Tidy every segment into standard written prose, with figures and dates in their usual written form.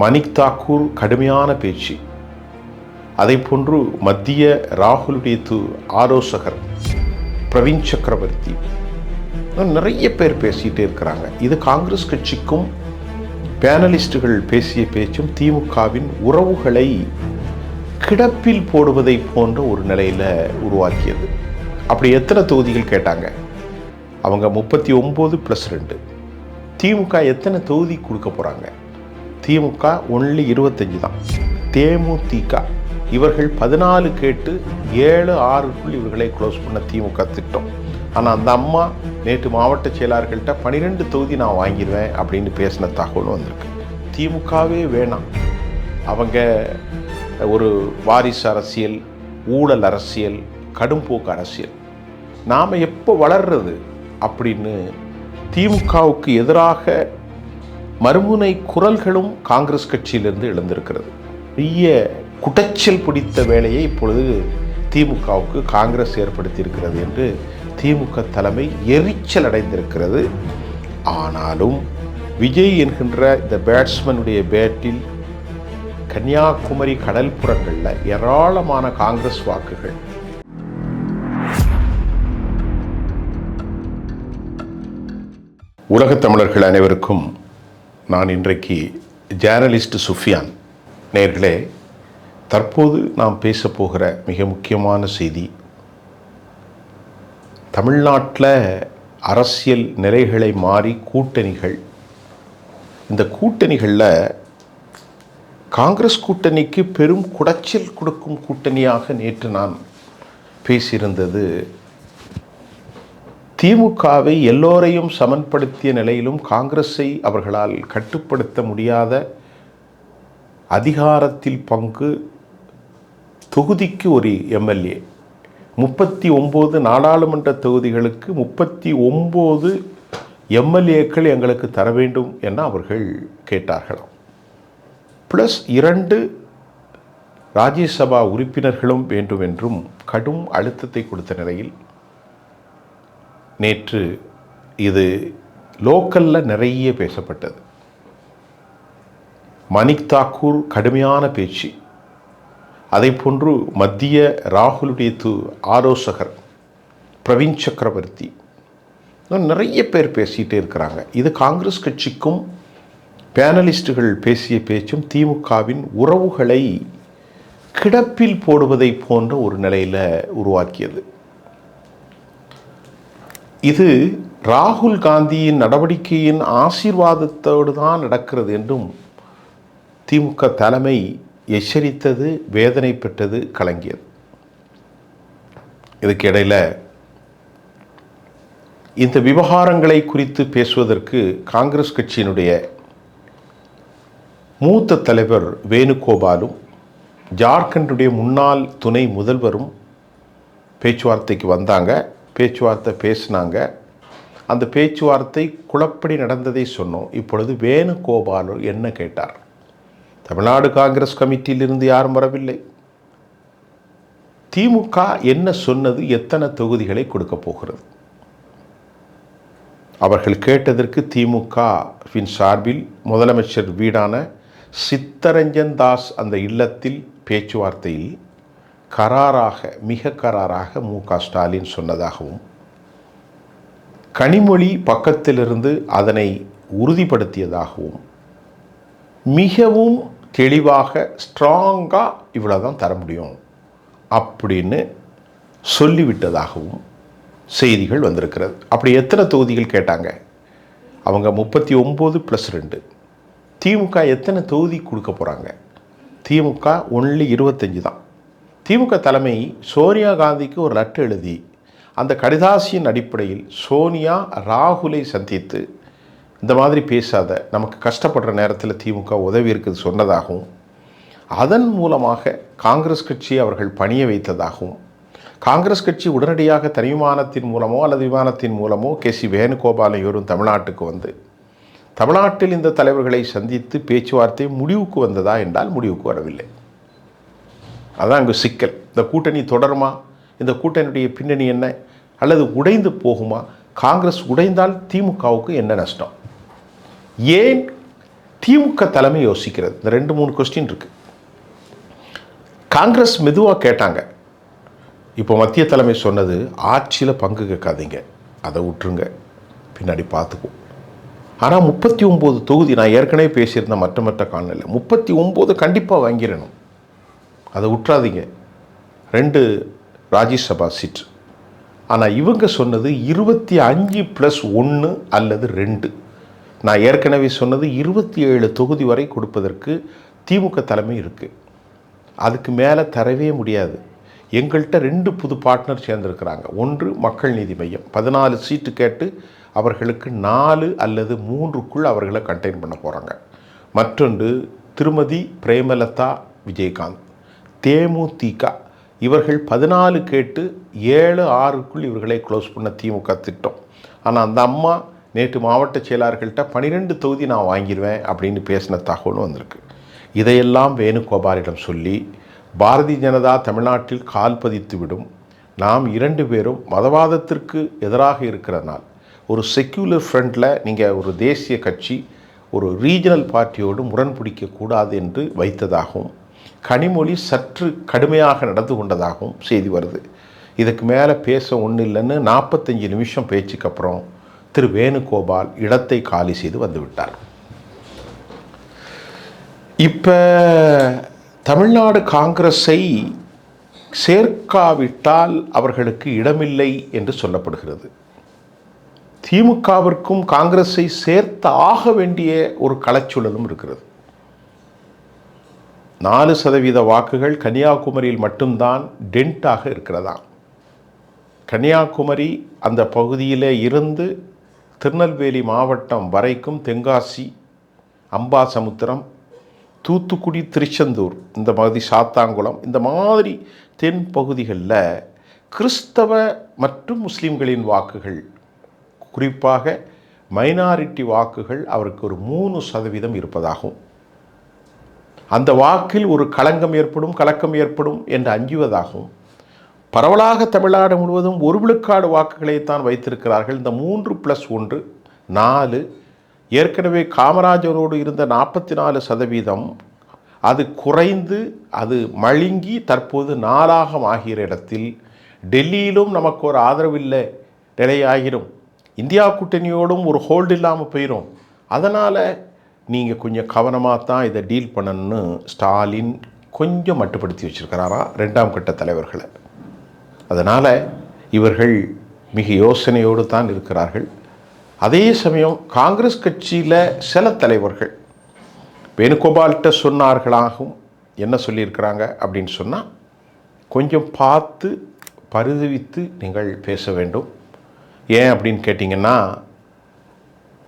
மணிக் தாக்கூர் கடுமையான பேச்சு. அதை போன்று மத்திய ராகுலுடைய ஆலோசகர் பிரவீன் சக்கரவர்த்தி, நிறைய பேர் பேசிகிட்டே இருக்கிறாங்க. இது காங்கிரஸ் கட்சிக்கும் பேனலிஸ்டுகள் பேசிய பேச்சும் திமுகவின் உறவுகளை கிடப்பில் போடுவதை போன்ற ஒரு நிலையில் உருவாக்கியது. அப்படி எத்தனை தொகுதிகள் கேட்டாங்க? அவங்க 39+2. திமுக எத்தனை தொகுதி கொடுக்க போகிறாங்க? திமுக ஒன்லி 25 தான். தேமுதிக இவர்கள் 14 கேட்டு 7-6க்குள் இவர்களை க்ளோஸ் பண்ண திமுக திட்டம். ஆனால் அந்த அம்மா நேற்று மாவட்ட செயலாளர்கள்ட்ட 12 தொகுதி நான் வாங்கிடுவேன் அப்படின்னு பேசின தகவலும் வந்திருக்கு. திமுகவே வேணாம், அவங்க ஒரு வாரிசு அரசியல், ஊழல் அரசியல், கடும்போக்கு அரசியல், நாம் எப்போ வளர்றது அப்படின்னு திமுகவுக்கு எதிராக மறுமுனை குரல்களும் காங்கிரஸ் கட்சியிலிருந்து எழுந்திருக்கிறது. பெரிய குடைச்சல் பிடித்த வேலையை இப்பொழுது திமுகவுக்கு காங்கிரஸ் ஏற்படுத்தியிருக்கிறது என்று திமுக தலைமை எரிச்சல் அடைந்திருக்கிறது. ஆனாலும் விஜய் என்கின்ற இந்த பேட்ஸ்மேனுடைய பேட்டில் கன்னியாகுமரி கடல்புறங்களில் ஏராளமான காங்கிரஸ் வாக்குகள். உலகத் தமிழர்கள் அனைவருக்கும் நான் இன்றைக்கு ஜேர்னலிஸ்ட் சுஃபியான். நேயர்களே, தற்போது நாம் பேசப்போகிற மிக முக்கியமான செய்தி, தமிழ்நாட்டில் அரசியல் நிலைகளை மாறி கூட்டணிகள். இந்த கூட்டணிகளில் காங்கிரஸ் கூட்டணிக்கு பெரும் குடைச்சல் கொடுக்கும் கூட்டணியாக நேற்று நான் பேசியிருந்தது, திமுகவை எல்லோரையும் சமன்படுத்திய நிலையிலும் காங்கிரஸை அவர்களால் கட்டுப்படுத்த முடியாத அதிகாரத்தில் பங்கு, தொகுதிக்கு ஒரு எம்எல்ஏ, 39 நாடாளுமன்ற தொகுதிகளுக்கு 39 எம்எல்ஏக்கள் எங்களுக்கு தர வேண்டும் என அவர்கள் கேட்டார்களாம். ப்ளஸ் 2 ராஜ்யசபா உறுப்பினர்களும் வேண்டும் என்றும் கடும் அழுத்தத்தை கொடுத்த நிலையில் நேற்று இது லோக்கலில் நிறைய பேசப்பட்டது. மணிக் தாக்கூர் கடுமையான பேச்சு. அதை போன்று மத்திய ராகுலுடைய ஆலோசகர் பிரவீன் சக்கரவர்த்தி, நிறைய பேர் பேசிகிட்டே இருக்கிறாங்க. இது காங்கிரஸ் கட்சிக்கும் பேனலிஸ்டுகள் பேசிய பேச்சும் திமுகவின் உறவுகளை கிடப்பில் போடுவதை போன்ற ஒரு நிலையில் உருவாக்கியது. இது ராகுல் காந்தியின் நடவடிக்கையின் ஆசீர்வாதத்தோடு தான் நடக்கிறது என்றும் திமுக தலைமை எச்சரித்தது, வேதனை பெற்றது, கலங்கியது. இதுக்கு இடையில் இந்த விவகாரங்களை குறித்து பேசுவதற்கு காங்கிரஸ் கட்சியினுடைய மூத்த தலைவர் வேணுகோபாலும் ஜார்க்கண்டுடைய முன்னாள் துணை முதல்வரும் பேச்சுவார்த்தைக்கு வந்தாங்க. பேச்சுவார்த்தை பேசினாங்க. அந்த பேச்சுவார்த்தை குழப்படி நடந்ததை சொன்னோம். இப்பொழுது வேணுகோபால் என்ன கேட்டார்? தமிழ்நாடு காங்கிரஸ் கமிட்டியிலிருந்து யாரும் வரவில்லை. திமுக என்ன சொன்னது? எத்தனை தொகுதிகளை கொடுக்க போகிறது? அவர்கள் கேட்டதற்கு திமுகவின் சார்பில் முதலமைச்சர் வீடான சித்தரஞ்சன் தாஸ் அந்த இல்லத்தில் பேச்சுவார்த்தையில் மிக கராராக மு.க. ஸ்டாலின் சொன்னதாகவும், கனிமொழி பக்கத்திலிருந்து அதனை உறுதிப்படுத்தியதாகவும், மிகவும் தெளிவாக ஸ்ட்ராங்காக இவ்வளோதான் தர முடியும் அப்படின்னு சொல்லிவிட்டதாகவும் செய்திகள் வந்திருக்கிறது. அப்படி எத்தனை தொகுதிகள் கேட்டாங்க? அவங்க 39+2. திமுக எத்தனை தொகுதி கொடுக்க போகிறாங்க? திமுக ஒன்லி 25 தான். திமுக தலைமை சோனியா காந்திக்கு ஒரு லெட்டர் எழுதி அந்த கடிதாசியின் அடிப்படையில் சோனியா ராகுலை சந்தித்து இந்த மாதிரி பேசாத, நமக்கு கஷ்டப்படுற நேரத்தில் திமுக உதவி இருக்குது சொன்னதாகவும், அதன் மூலமாக காங்கிரஸ் கட்சியை அவர்கள் பணிய வைத்ததாகவும், காங்கிரஸ் கட்சி உடனடியாக தனி விமானத்தின் மூலமோ அல்லது விமானத்தின் மூலமோ கே.சி. வேணுகோபாலையோரும் தமிழ்நாட்டுக்கு வந்து தமிழ்நாட்டில் இந்த தலைவர்களை சந்தித்து பேச்சுவார்த்தை முடிவுக்கு வந்ததா என்றால் முடிவுக்கு வரவில்லை. அதான் அங்கே சிக்கல். இந்த கூட்டணி தொடருமா? இந்த கூட்டணியுடைய பின்னணி என்ன? அல்லது உடைந்து போகுமா? காங்கிரஸ் உடைந்தால் திமுகவுக்கு என்ன நஷ்டம்? ஏன் திமுக தலைமை யோசிக்கிறது. இந்த 2-3 கொஸ்டின் இருக்குது. காங்கிரஸ் மெதுவாக கேட்டாங்க. இப்போ மத்திய தலைமை சொன்னது, ஆட்சியில் பங்கு கேட்காதீங்க, அதை விட்டுருங்க, பின்னாடி பார்த்துக்குவோம். ஆனால் 39 தொகுதி, நான் ஏற்கனவே பேசியிருந்தேன் மற்ற காணொளியில், 39 கண்டிப்பாக வாங்கிடணும், அதை விட்டுறாதீங்க, 2 ராஜ்யசபா சீட். ஆனால் இவங்க சொன்னது 25+1 அல்லது 2. நான் ஏற்கனவே சொன்னது 27 தொகுதி வரை கொடுப்பதற்கு திமுக தலைமை இருக்குது. அதுக்கு மேலே தரவே முடியாது. எங்கள்கிட்ட 2 புது பார்ட்னர் சேர்ந்துருக்கிறாங்க. ஒன்று மக்கள் நீதி மையம், 14 சீட்டு கேட்டு அவர்களுக்கு 4 அல்லது 3க்குள் அவர்களை கண்டெயின் பண்ண போகிறாங்க. மற்றொன்று திருமதி பிரேமலதா விஜயகாந்த், தேமுதிக, இவர்கள் 14 கேட்டு 7-6க்குள் இவர்களை க்ளோஸ் பண்ண திமுக திட்டம். ஆனால் அந்த அம்மா நேற்று மாவட்ட செயலாளர்கள்ட்ட 12 தொகுதி நான் வாங்கிடுவேன் அப்படின்னு பேசின தகவலும் வந்திருக்கு. இதையெல்லாம் வேணுகோபாலிடம் சொல்லி பாரதிய ஜனதா தமிழ்நாட்டில் கால் பதித்து விடும். நாம் 2 பேரும் மதவாதத்திற்கு எதிராக இருக்கிறனால் ஒரு செக்யூலர் ஃப்ரண்டில் நீங்கள் ஒரு தேசிய கட்சி ஒரு ரீஜனல் பார்ட்டியோடு முரண்பிடிக்கக்கூடாது என்று வைத்ததாகவும் கனிமொழி சற்று கடுமையாக நடந்து கொண்டதாகவும் செய்தி வருது. இதுக்கு மேலே பேச ஒன்றும் இல்லைன்னு 45 நிமிஷம் பேச்சுக்கு அப்புறம் திரு வேணுகோபால் இடத்தை காலி செய்து வந்துவிட்டார். இப்போ தமிழ்நாடு காங்கிரஸை சேர்க்காவிட்டால் அவர்களுக்கு இடமில்லை என்று சொல்லப்படுகிறது. திமுகவிற்கும் காங்கிரஸை சேர்த்து ஆக வேண்டிய ஒரு களச்சூழலும் இருக்கிறது. 4% வாக்குகள் கன்னியாகுமரியில் மட்டும்தான் டென்ட்டாக இருக்கிறதா. கன்னியாகுமரி அந்த பகுதியில் இருந்து திருநெல்வேலி மாவட்டம் வரைக்கும், தென்காசி, அம்பாசமுத்திரம், தூத்துக்குடி, திருச்செந்தூர், இந்த பகுதி சாத்தாங்குளம், இந்த மாதிரி தென் பகுதிகளில் கிறிஸ்தவ மற்றும் முஸ்லீம்களின் வாக்குகள், குறிப்பாக மைனாரிட்டி வாக்குகள் அவருக்கு ஒரு 3% இருப்பதாகவும், அந்த வாக்கில் ஒரு கலக்கம் ஏற்படும் என்று அஞ்சுவதாகவும், பரவலாக தமிழ்நாடு முழுவதும் 1 விழுக்காடு வாக்குகளைத்தான் வைத்திருக்கிறார்கள். இந்த 3+1 4, ஏற்கனவே காமராஜரோடு இருந்த 44% அது குறைந்து அது மழுங்கி தற்போது 4 ஆகிற இடத்தில் டெல்லியிலும் நமக்கு ஒரு ஆதரவில்லை நிலையாகிடும், இந்தியா கூட்டணியோடும் ஒரு ஹோல்டு இல்லாமல் போயிடும். அதனால் நீங்கள் கொஞ்சம் கவனமாக தான் இதை டீல் பண்ணணும்னு ஸ்டாலின் கொஞ்சம் மட்டுப்படுத்தி வச்சுருக்கிறாராம் 2ஆம் கட்ட தலைவர்களை. அதனால் இவர்கள் மிக யோசனையோடு தான் இருக்கிறார்கள். அதே சமயம் காங்கிரஸ் கட்சியில் சில தலைவர்கள் வேணுகோபால்கிட்ட சொன்னார்களாகவும் என்ன சொல்லியிருக்கிறாங்க அப்படின்னு சொன்னால், கொஞ்சம் பார்த்து பரிதவித்து நீங்கள் பேச வேண்டும். ஏன் அப்படின்னு கேட்டிங்கன்னா,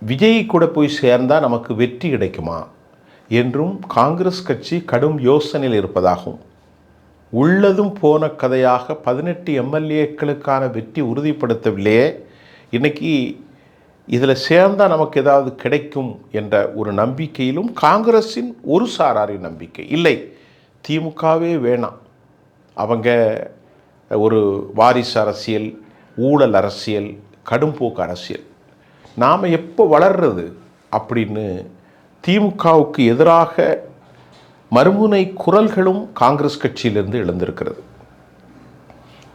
விஜய் கூட போய் சேர்ந்தால் நமக்கு வெற்றி கிடைக்குமா என்றும் காங்கிரஸ் கட்சி கடும் யோசனையில் இருப்பதாகவும், உள்ளதும் போன கதையாக 18 எம்எல்ஏக்களுக்கான வெற்றி உறுதிப்படுத்தவில்லையே, இன்றைக்கி இதில் சேர்ந்தால் நமக்கு ஏதாவது கிடைக்கும் என்ற ஒரு நம்பிக்கையிலும் காங்கிரஸின் ஒரு சாராரின் நம்பிக்கை இல்லை. திமுகவே வேணாம், அவங்க ஒரு வாரிசு அரசியல், ஊழல் அரசியல், கடும்போக்கு அரசியல், நாம் எப்போ வளர்றது அப்படின்னு திமுகவுக்கு எதிராக மறுமுனை குரல்களும் காங்கிரஸ் கட்சியிலிருந்து எழுந்திருக்கிறது.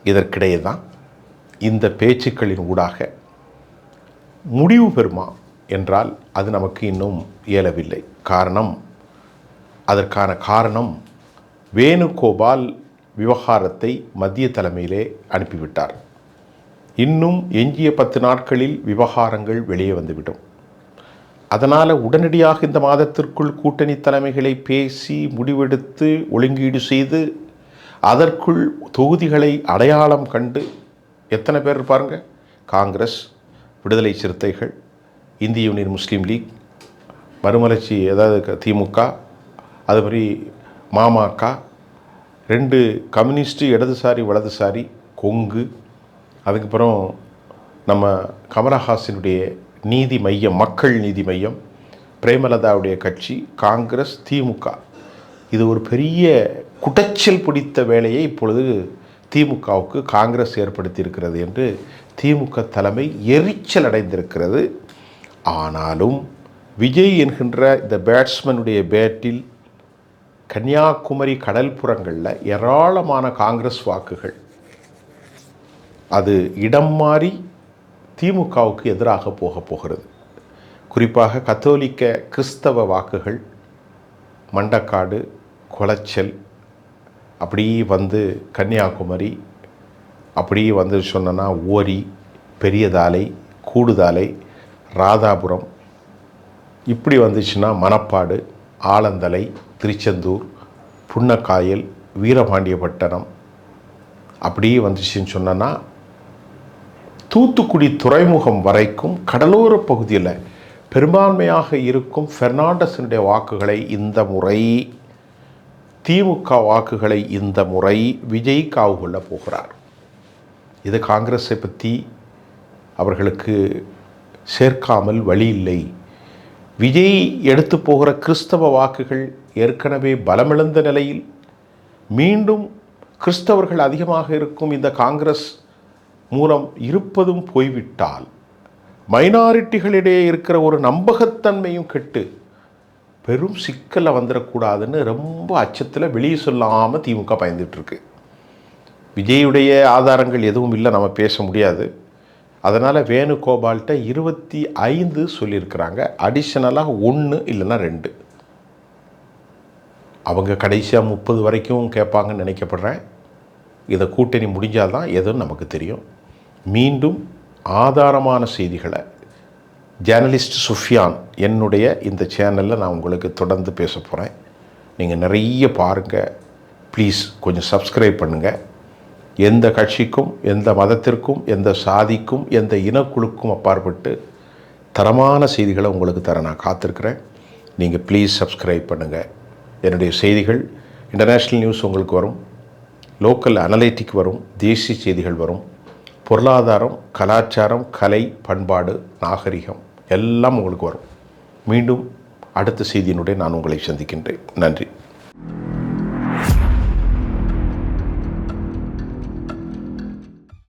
இதற்கிடையே தான் இந்த பேச்சுக்களின் ஊடாக முடிவு பெறுமா என்றால் அது நமக்கு இன்னும் இயலவில்லை. அதற்கான காரணம் வேணுகோபால் விவகாரத்தை மத்திய தலைமையிலே அனுப்பிவிட்டார். இன்னும் எஞ்சிய 10 நாட்களில் விவகாரங்கள் வெளியே வந்துவிடும். அதனால் உடனடியாக இந்த மாதத்திற்குள் கூட்டணி தலைமைகளை பேசி முடிவெடுத்து ஒழுங்கீடு செய்து அதற்குள் தொகுதிகளை அடையாளம் கண்டு, எத்தனை பேர் இருப்பாருங்க, காங்கிரஸ், விடுதலை சிறுத்தைகள், இந்திய யூனியன் முஸ்லீம் லீக், மறுமலர்ச்சி ஏதாவது திமுக, அதுமாதிரி மாமக, 2 கம்யூனிஸ்ட்டு இடதுசாரி வலதுசாரி, கொங்கு, அதுக்கப்புறம் நம்ம கமலஹாசனுடைய நீதி மையம், மக்கள் நீதி மையம், பிரேமலதாவுடைய கட்சி, காங்கிரஸ், திமுக. இது ஒரு பெரிய குடைச்சல் பிடித்த வேலையை இப்பொழுது திமுகவுக்கு காங்கிரஸ் ஏற்படுத்தியிருக்கிறது என்று திமுக தலைமை எரிச்சல் அடைந்திருக்கிறது. ஆனாலும் விஜய் என்கின்ற இந்த பேட்ஸ்மேனுடைய பேட்டில் கன்னியாகுமரி கடல்புறங்களில் ஏராளமான காங்கிரஸ் வாக்குகள் அது இடம் மாறி திமுகவுக்கு எதிராக போகிறது. குறிப்பாக கத்தோலிக்க கிறிஸ்தவ வாக்குகள் மண்டக்காடு, குளச்சல், அப்படியே வந்து கன்னியாகுமரி, அப்படியே வந்து சொன்னோன்னா ஓரி, பெரியதாலை, கூடுதாலை, ராதாபுரம், இப்படி வந்துச்சுன்னா மணப்பாடு, ஆலந்தலை, திருச்செந்தூர், புன்னக்காயல், வீரபாண்டியப்பட்டணம், அப்படியே வந்துச்சுன்னு சொன்னோன்னா தூத்துக்குடி துறைமுகம் வரைக்கும் கடலோர பகுதியில் பெரும்பான்மையாக இருக்கும் பெர்னாண்டஸினுடைய வாக்குகளை இந்த முறை, திமுக வாக்குகளை இந்த முறை விஜய் காவு கொள்ள போகிறார். இது காங்கிரஸை பற்றி அவர்களுக்கு சேர்க்காமல் வழி இல்லை. விஜய் எடுத்து போகிற கிறிஸ்தவ வாக்குகள் ஏற்கனவே பலமிழந்த நிலையில் மீண்டும் கிறிஸ்தவர்கள் அதிகமாக இருக்கும் இந்த காங்கிரஸ் மூலம் இருப்பதும் போய்விட்டால் மைனாரிட்டிகளிடையே இருக்கிற ஒரு நம்பகத்தன்மையும் கெட்டு பெரும் சிக்கலை வந்துடக்கூடாதுன்னு ரொம்ப அச்சத்தில் வெளியே சொல்லாமல் திமுக பயந்துட்டுருக்கு. விஜயுடைய ஆதாரங்கள் எதுவும் இல்லை, நம்ம பேச முடியாது. அதனால் வேணுகோபால்கிட்ட 25 சொல்லியிருக்கிறாங்க. அடிஷ்னலாக 1 இல்லைன்னா 2. அவங்க கடைசியாக 30 வரைக்கும் கேட்பாங்கன்னு நினைக்கப்படுறேன். இதை கூட்டணி முடிஞ்சால் தான் எதுவும் நமக்கு தெரியும். மீண்டும் ஆதாரமான செய்திகளை ஜேர்னலிஸ்ட் சுஃபியான் என்னுடைய இந்த சேனலில் நான் உங்களுக்கு தொடர்ந்து பேச போகிறேன். நீங்கள் நிறைய பாருங்கள். ப்ளீஸ் கொஞ்சம் சப்ஸ்கிரைப் பண்ணுங்கள். எந்த கட்சிக்கும், எந்த மதத்திற்கும், எந்த சாதிக்கும், எந்த இனக்குழுக்கும் அப்பாற்பட்டு தரமான செய்திகளை உங்களுக்கு தர நான் காத்திருக்கிறேன். நீங்கள் ப்ளீஸ் சப்ஸ்கிரைப் பண்ணுங்கள். என்னுடைய செய்திகள் இன்டர்நேஷ்னல் நியூஸ் உங்களுக்கு வரும், லோக்கல் அனலைட்டிக் வரும், தேசிய செய்திகள் வரும், பொருளாதாரம், கலாச்சாரம், கலை, பண்பாடு, நாகரிகம் எல்லாம் உங்களுக்கு வரும். மீண்டும் அடுத்த செய்தியினுடைய நான் உங்களை சந்திக்கின்றேன். நன்றி.